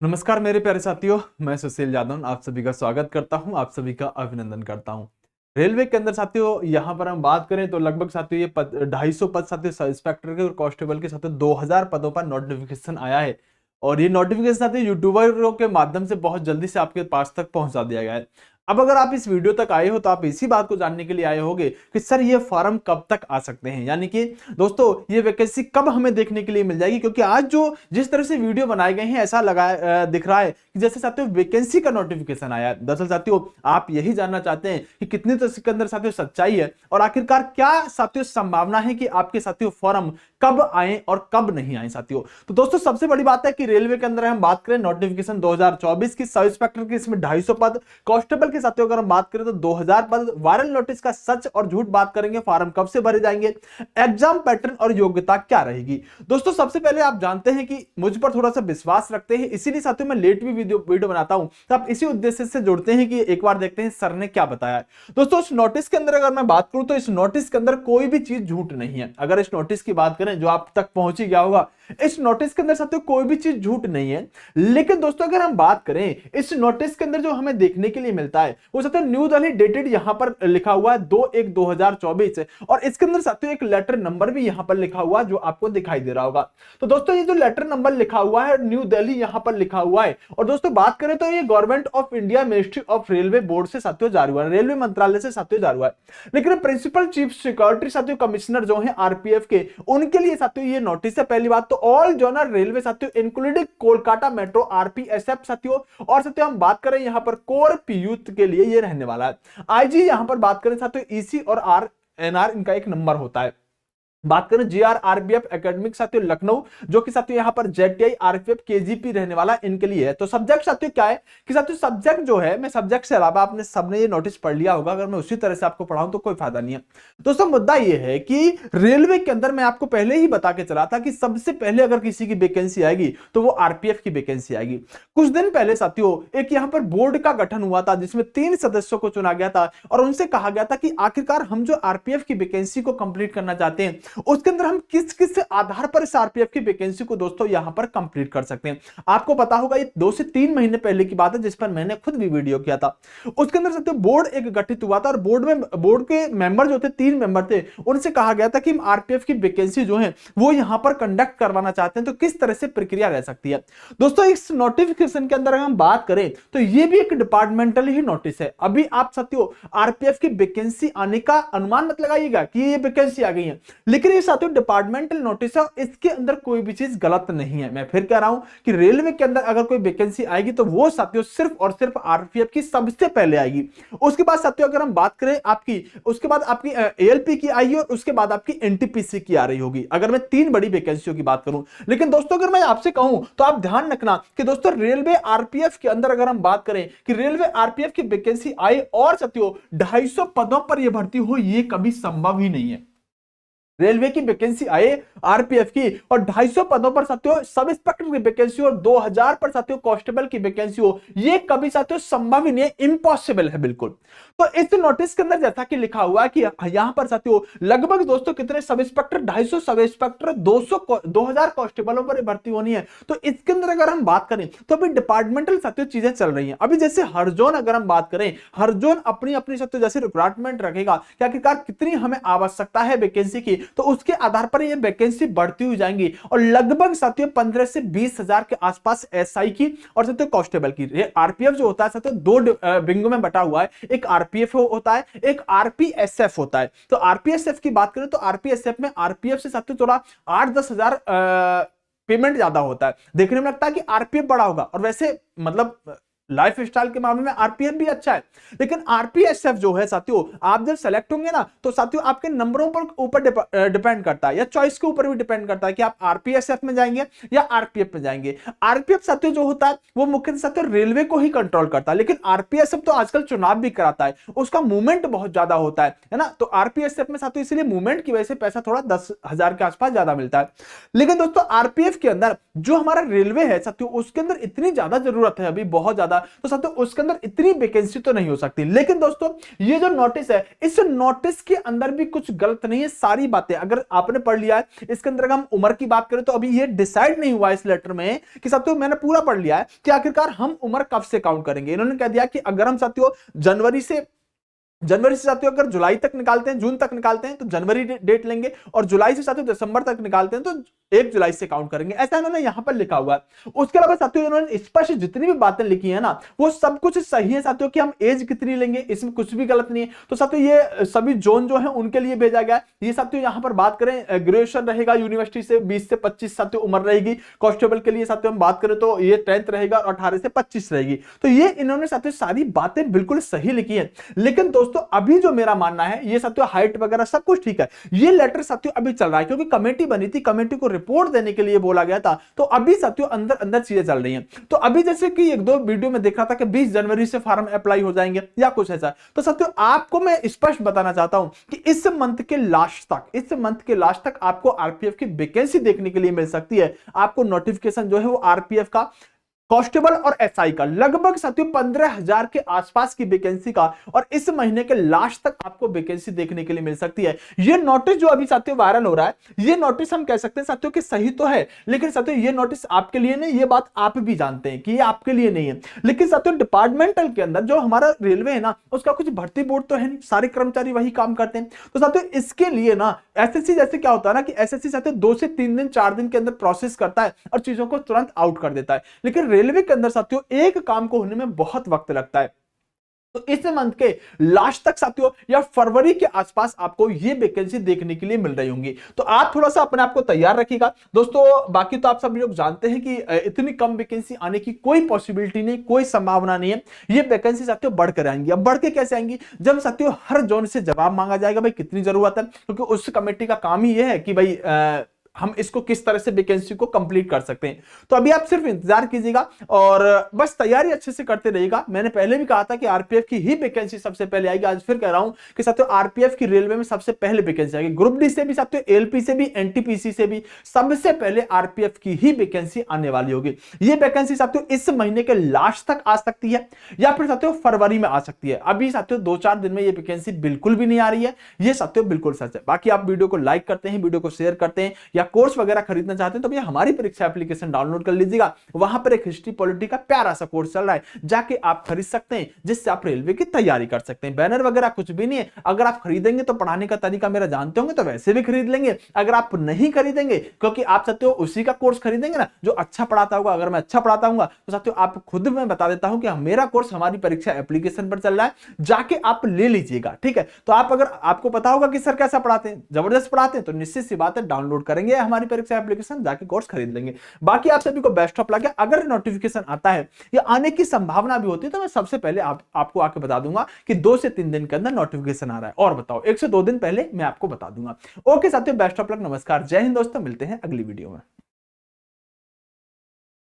नमस्कार मेरे प्यारे साथियों, मैं सुशील यादव आप सभी का स्वागत करता हूं, आप सभी का अभिनंदन करता हूं। रेलवे के अंदर साथियों यहां पर हम बात करें तो लगभग साथियों ये 250 पद साथियों सब इंस्पेक्टर के और कांस्टेबल के साथियों 2000 पदों पर नोटिफिकेशन आया है। और ये नोटिफिकेशन साथियों यूट्यूबरों के माध्यम से बहुत जल्दी से आपके पास तक पहुंचा दिया गया है। अब अगर आप इस वीडियो तक आए हो तो आप इसी बात को जानने के लिए आए होंगे कि सर ये फॉर्म कब तक आ सकते हैं, यानी कि दोस्तों ये वैकेंसी कब हमें देखने के लिए मिल जाएगी। क्योंकि आज जो जिस तरह से वीडियो बनाए गए हैं ऐसा दिख रहा है कि जैसे साथियों वैकेंसी का नोटिफिकेशन आया है। दरअसल साथियों आप यही जानना चाहते हैं कि कितनी तो इसके अंदर साथियों सच्चाई है और आखिरकार क्या साथियों संभावना है कि आपके साथियों फॉर्म कब आए और कब नहीं आए साथियों। तो दोस्तों सबसे बड़ी बात है कि रेलवे के अंदर हम बात करें नोटिफिकेशन 2024 की सब इंस्पेक्टर की, इसमें 250 पद, कांस्टेबल के साथियों अगर हम बात करें तो 2000 पद। वायरल नोटिस का सच और झूठ बात करेंगे, फॉर्म कब से भरे जाएंगे, एग्जाम पैटर्न और योग्यता क्या रहेगी। दोस्तों सबसे पहले आप जानते हैं कि मुझ पर थोड़ा सा विश्वास रखते हैं, इसीलिए साथियों मैं लेट भी वीडियो बनाता हूं, तो आप इसी उद्देश्य से जुड़ते हैं कि एक बार देखते हैं सर ने क्या बताया है। दोस्तों इस नोटिस के अंदर अगर मैं बात करूं तो इस नोटिस के अंदर कोई भी चीज झूठ नहीं है। अगर इस नोटिस की बात करें जो आप तक पहुंच ही गया होगा, इस नोटिस के अंदर साथियों कोई भी चीज झूठ नहीं है। लेकिन दोस्तों अगर हम बात करें इस नोटिस के अंदर जो हमें देखने के लिए मिलता है वो साथियों न्यू दिल्ली डेटेड यहां पर लिखा हुआ है 2/1/2024 और इसके अंदर साथियों एक लेटर नंबर भी यहां पर लिखा हुआ जो आपको दिखाई दे रहा होगा। तो दोस्तों ये जो लेटर नंबर लिखा हुआ है न्यू दिल्ली यहां पर लिखा हुआ है। और दोस्तों बात करें तो ये government of India ministry of railway board से साथियों जारी हुआ है, रेलवे मंत्रालय से साथियों जारी हुआ है। लेकिन प्रिंसिपल चीफ सिक्योरिटी साथियों कमिश्नर जो है आरपीएफ के, उनके लिए साथियों ये नोटिस है। पहली बात तो ऑल जोनल रेलवे साथियों इंक्लूडिंग कोलकाता मेट्रो आरपीएसएफ साथियों, और साथियों हम बात करें यहां पर कोर पीयूष के लिए ये रहने वाला है। आईजी यहां पर बात करें साथियों ईसी और आरएनआर इनका एक नंबर होता है। बात करें जीआर आरबीएफ एकेडमिक साथियों लखनऊ, जो कि साथियों यहां पर जेटीआई आरपीएफ केजीपी रहने वाला इनके लिए है। तो सब्जेक्ट साथियों क्या है कि साथियों सब्जेक्ट जो है, मैं सब्जेक्ट से अलावा आपने सबने ये नोटिस पढ़ लिया होगा, अगर मैं उसी तरह से आपको पढ़ाऊं तो कोई फायदा नहीं है। दोस्तों मुद्दा ये है कि रेलवे के अंदर मैं आपको पहले ही बता के चला था कि सबसे पहले अगर किसी की वैकेंसी आएगी तो वो आरपीएफ की वैकेंसी आएगी। कुछ दिन पहले साथियों एक यहां पर बोर्ड का गठन हुआ था जिसमें 3 सदस्यों को चुना गया था और उनसे कहा गया था कि आखिरकार हम जो आरपीएफ की वैकेंसी को कंप्लीट करना चाहते हैं उसके अंदर हम किस किस आधार पर इस आरपीएफ की वैकेंसी को दोस्तों यहां पर कंप्लीट कर सकते हैं। आपको पता होगा ये 2 से 3 महीने पहले की बात है जिस पर मैंने खुद भी वीडियो किया था। उसके अंदर साथियों बोर्ड एक गठित हुआ था और बोर्ड के मेंबर जो थे 3 मेंबर थे, उनसे कहा गया था कि हम आरपीएफ की वैकेंसी जो है वो यहां पर कंडक्ट करवाना चाहते हैं, तो किस तरह से प्रक्रिया रह सकती है। दोस्तों इस नोटिफिकेशन के अंदर अगर हम बात करें तो ये भी एक डिपार्टमेंटल ही नोटिस है। अभी आप साथियों आरपीएफ की वैकेंसी आने का अनुमान मत लगाइएगा कि ये वैकेंसी आ गई है, लेकिन ये साथियों डिपार्टमेंटल नोटिस है, इसके अंदर कोई भी चीज गलत नहीं है। मैं फिर कह रहा हूं कि रेलवे के अंदर अगर कोई वैकेंसी आएगी तो वो साथियों सिर्फ और सिर्फ आरपीएफ की सबसे पहले आएगी। उसके बाद साथियों अगर हम बात करें आपकी, उसके बाद आपकी एएलपी की आएगी और उसके बाद आपकी एनटीपीसी की आ रही होगी, अगर मैं 3 बड़ी वैकेंसियों की बात करूं। लेकिन दोस्तों अगर मैं आपसे कहूं तो आप ध्यान रखना कि दोस्तों रेलवे आरपीएफ के अंदर अगर हम बात करें कि रेलवे आरपीएफ की वैकेंसी आए और साथियों 250 पदों पर यह भर्ती हो, यह कभी संभव ही नहीं है। रेलवे की वैकेंसी आए आरपीएफ की और 250 पदों पर साथियों सब इंस्पेक्टर की वैकेंसी और 2000 पर साथियों कांस्टेबल की वैकेंसी हो, ये कभी साथियों संभव ही नहीं है, इम्पॉसिबल है बिल्कुल। तो इस नोटिस के अंदर जैसा कि लिखा हुआ है कि यहां पर साथियों लगभग दोस्तों कितने सब इंस्पेक्टर, 250 सब इंस्पेक्टर, 2000 कांस्टेबलों पर भर्ती होनी है। तो इसके अंदर अगर हम बात करें तो अभी डिपार्टमेंटल साथियों चीजें चल रही हैं। अभी जैसे हर जोन अगर हम बात करें, हर जोन अपनी अपनी साथियों जैसे रिक्वायरमेंट रखेगा कि आखिरकार कितनी हमें आवश्यकता है वैकेंसी की, तो उसके आधार पर ये वैकेंसी बढ़ती हुई जाएंगी और लगभग साथियों 15 से 20 हजार के आसपास एसआई की और साथियों कांस्टेबल की। आरपीएफ जो होता है साथियों 2 विंगों में बटा हुआ है, एक आरपीएफ होता है, एक आरपीएसएफ होता है। तो आरपीएसएफ की बात करें तो आरपीएसएफ में आरपीएफ से साथियों थोड़ा 8-10 हजार पेमेंट ज्यादा होता है। देखने में लगता है कि आरपीएफ बड़ा होगा और वैसे मतलब लाइफ स्टाइल के मामले में आरपीएफ भी अच्छा है, लेकिन आरपीएसएफ जो है साथियों आप जब सेलेक्ट होंगे ना तो साथियों आपके नंबरों पर ऊपर डिपेंड करता है या चॉइस के ऊपर भी डिपेंड करता है कि आप आरपीएसएफ में जाएंगे या आरपीएफ में जाएंगे। आरपीएफ साथियों जो होता है वो मुख्यतः साथियों रेलवे को ही कंट्रोल करता है, लेकिन आरपीएसएफ तो आजकल चुनाव भी कराता है, उसका मूवमेंट बहुत ज्यादा होता है ना। तो आरपीएसएफ में साथियों इसलिए मूवमेंट की वजह से पैसा थोड़ा 10,000 के आसपास ज्यादा मिलता है। लेकिन दोस्तों आरपीएफ के अंदर जो हमारा रेलवे है साथियों उसके अंदर इतनी ज्यादा जरूरत है अभी बहुत ज्यादा तो साथियों उसके अंदर इतनी वैकेंसी तो नहीं हो सकती। लेकिन दोस्तों ये जो नोटिस है, इस नोटिस के अंदर भी कुछ गलत नहीं है, सारी बातें अगर आपने पढ़ लिया है। इसके अंदर अगर हम उम्र की बात करें तो अभी ये डिसाइड नहीं हुआ इस लेटर में कि साथियों, मैंने पूरा पढ़ लिया है कि आखिरकार हम उम्र कब से काउंट करेंगे। इन्होंने कह दिया कि अगर हम साथियों जनवरी से साथियों अगर जुलाई तक निकालते हैं, जून तक निकालते हैं तो जनवरी डेट लेंगे, और जुलाई से साथियों दिसंबर तक निकालते हैं तो 1 जुलाई से काउंट करेंगे। ऐसा इन्होंने यहां पर लिखा हुआ है। उसके अलावा साथियों इन्होंने स्पष्ट जितनी भी बातें लिखी है ना, वो सब कुछ सही है साथियों, कि हम एज कितनी लेंगे इसमें कुछ भी गलत नहीं है। तो साथियों ये सभी जोन जो है उनके लिए भेजा गया है। ये साथियों यहां पर बात करें, ग्रेजुएशन रहेगा यूनिवर्सिटी से 20 से 25 साथियों उम्र रहेगी। कांस्टेबल के लिए साथियों हम बात करें तो ये 10th रहेगा और 18 से 25 रहेगी। तो ये इन्होंने साथियों सारी बातें बिल्कुल सही लिखी है। लेकिन दोस्तों अभी जो मेरा मानना है, ये साथियों हाइट वगैरह सब कुछ ठीक है, ये लेटर साथियों अभी चल रहा है क्योंकि कमेटी बनी थी, कमेटी को रिपोर्ट देने के लिए बोला गया था। तो अभी साथियों अंदर अंदर चीजें चल रही हैं। तो अभी जैसे कि एक दो वीडियो में देख रहा था कि 20 जनवरी से फॉर्म अप्लाई हो जाएंगे या कुछ ऐसा। तो साथियों आपको मैं स्पष्ट बताना चाहता हूं कि इस मंथ के लास्ट तक आपको आरपीएफ की वैकेंसी देखने के लिए मिल सकती है। आपको नोटिफिकेशन जो है वो आरपीएफ का, कांस्टेबल और एसआई का लगभग साथियों 15,000 के आसपास की वैकेंसी का, और इस महीने के लास्ट तक आपको वैकेंसी देखने के लिए मिल सकती है। ये नोटिस जो अभी साथियों वायरल हो रहा है, ये नोटिस हम कह सकते हैं साथियों कि सही तो है, लेकिन साथियों ये नोटिस आपके लिए नहीं, ये बात आप भी जानते हैं कि ये आपके लिए नहीं है। लेकिन साथियों डिपार्टमेंटल के अंदर जो हमारा रेलवे है ना, उसका कुछ भर्ती बोर्ड तो है नहीं, सारे कर्मचारी वही काम करते हैं। तो साथियों इसके लिए ना एसएससी जैसे क्या होता है ना कि एसएससी साथियों 2 से 3 दिन 4 दिन के अंदर प्रोसेस करता है और चीजों को तुरंत आउट कर देता है। लेकिन रेलवे के अंदर साथियों एक काम को होने में बहुत वक्त लगता है। तो इस मंथ के लास्ट तक साथियों या फरवरी के आसपास आपको ये वैकेंसी देखने के लिए मिल रही होंगी। तो आप थोड़ा सा अपने आप को तैयार रखिएगा दोस्तों। बाकी तो आप सब लोग जानते हैं कि इतनी कम वैकेंसी आने की कोई पॉसिबिलिटी नहीं, कोई संभावना नहीं है। ये वैकेंसी साथियों बढ़कर आएंगी। अब बढ़ के कैसे आएंगी? जब साथियों हर जोन से जवाब मांगा जाएगा भाई कितनी जरूरत है, क्योंकि उस कमेटी का काम ही ये है कि भाई हम इसको किस तरह से वैकेंसी को कंप्लीट कर सकते हैं। तो अभी आप सिर्फ इंतजार कीजिएगा और बस तैयारी अच्छे से करते रहिएगा। मैंने पहले भी कहा था कि आरपीएफ की ही वैकेंसी सबसे पहले आएगी, आज फिर कह रहा हूं कि साथियों आरपीएफ की रेलवे में सबसे पहले वैकेंसी आएगी। ग्रुप डी से भी साथियों, एलपी से भी, एनटीपीसी से भी सबसे पहले आरपीएफ की ही वैकेंसी आने वाली होगी। ये वैकेंसी साथियों इस महीने के लास्ट तक आ सकती है या फिर साथियों फरवरी में आ सकती है। अभी साथियों 2-4 दिन में ये वैकेंसी बिल्कुल भी नहीं आ रही है, ये साथियों बिल्कुल सच है। बाकी आप वीडियो को लाइक करते हैं, वीडियो को शेयर करते हैं, या कोर्स वगैरह खरीदना चाहते हैं तो भैया हमारी परीक्षा एप्लीकेशन डाउनलोड कर लीजिएगा। वहां पर एक हिस्ट्री पॉलिटी का प्यारा सा कोर्स चल रहा है, जाके आप खरीद सकते हैं, जिससे आप रेलवे की तैयारी कर सकते हैं। बैनर वगैरह कुछ भी नहीं है। अगर आप खरीदेंगे तो पढ़ाने का तरीका मेरा जानते होंगे तो वैसे भी खरीद लेंगे। अगर आप नहीं खरीदेंगे क्योंकि आप साथियों उसी का कोर्स खरीदेंगे ना जो अच्छा पढ़ाता होगा, अगर मैं अच्छा पढ़ाता हूं तो साथियों आप खुद मैं बता देता हूं कि मेरा कोर्स हमारी परीक्षा एप्लीकेशन पर चल रहा है, जाके आप ले लीजिएगा। ठीक है, तो आप अगर आपको पता होगा कि सर कैसा पढ़ाते हैं, जबरदस्त पढ़ाते हैं, तो निश्चित सी बात है डाउनलोड करेंगे हमारी परीक्षा एप्लीकेशन, जाके कोर्स खरीद लेंगे। बाकी आप सभी को बेस्ट ऑफ लक है। अगर नोटिफिकेशन आता है या आने की संभावना भी होती है तो मैं सबसे पहले आपको आके बता दूंगा कि 2 से 3 दिन के अंदर नोटिफिकेशन आ रहा है, और बताओ 1 से 2 दिन पहले मैं आपको बता दूंगा। ओके साथियों, बेस्ट ऑफ लक, नमस्कार, जय हिंद दोस्तों, मिलते हैं अगली वीडियो में।